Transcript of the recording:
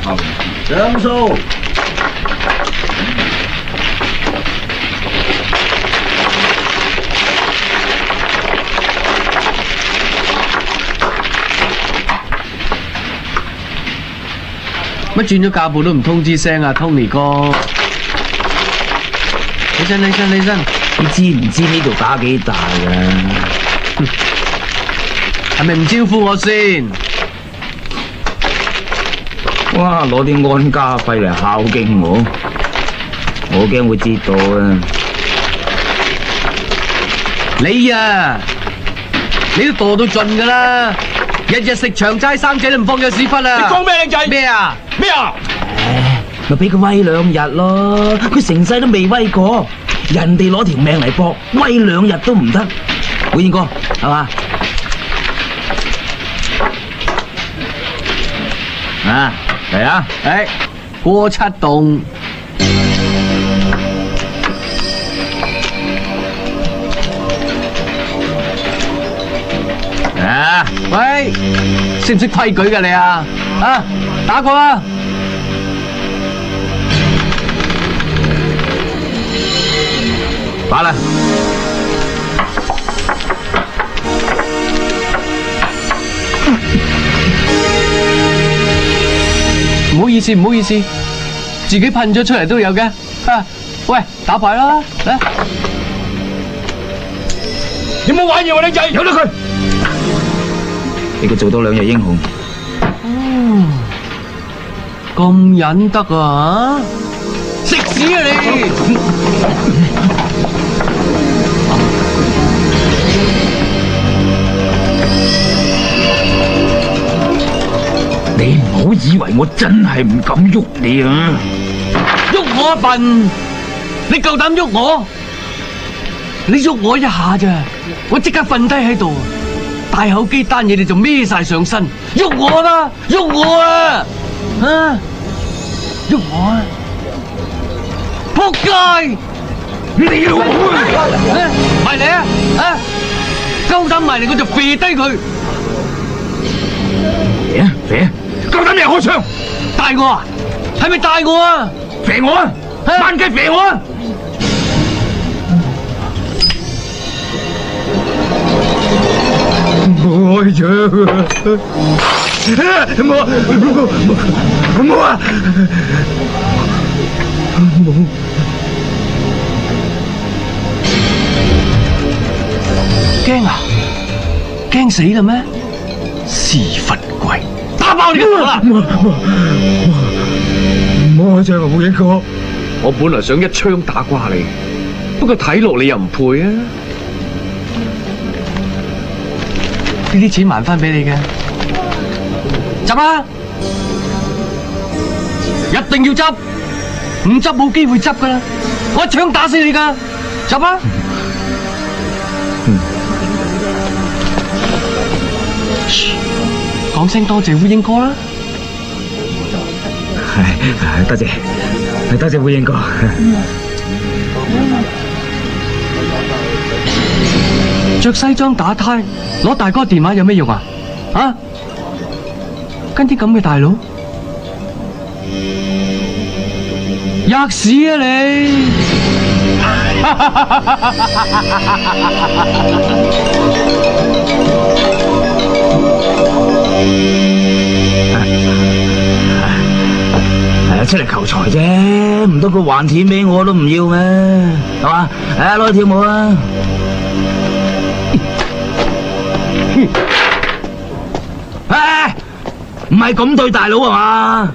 上數。乜轉咗架步都唔通知聲啊 ，Tony 哥！起身！你知唔知呢度打幾大㗎？係咪唔招呼我先？哇！攞啲安家費嚟孝敬我驚會知道啊！你都墮到盡㗎啦！日日食長齋生仔都唔放咗屎忽啊！你講咩靚仔？咩啊？咪俾佢威2日咯！佢成世都未威過，人哋攞條命嚟搏，威2日都唔得。會燕哥，係嘛？啊，嚟啊！過7洞。啊！喂，識唔識規矩㗎你啊？啊，打過啊！打啦！唔好意思，自己噴咗出嚟都有嘅。啊，喂，打牌啦，嚟！你冇玩嘢喎，靚仔，由得佢。俾佢做多2日英雄。咁忍得啊？食屎啊你！你唔好以為我真係唔敢喐你啊！喐我一笨，你夠膽喐我？你喐我一下咋，我即刻瞓低喺度，大口機單嘢你就孭晒上身，喐我啦，喐我啊！啊，喐我啊！仆街！你老母啊！埋嚟啊！啊，夠膽埋嚟我就射低佢！肥啊！夠膽你開槍！帶我啊？係咪帶我啊？肥我啊！萬雞肥我啊！冇開槍啊！冇啊！驚啊？驚死啦咩？屎忽鬼！打爆你個頭啦！唔好開槍啊，冇影過。我本來想一槍打瓜你，不過睇落你又唔配啊！呢啲錢還翻俾你嘅，執啊！一定要執，唔執冇機會執噶啦！我一槍打死你噶，執啊！講聲多謝烏蠅哥啦！係，多謝烏蠅哥。着西裝打呔，攞大哥電話有咩用啊？啊？跟啲咁嘅大佬，吔屎啊你！出嚟求財啫，唔通佢還錢俾我都唔要咩？係嘛？攞去跳舞啊！唔係咁對大佬啊嘛？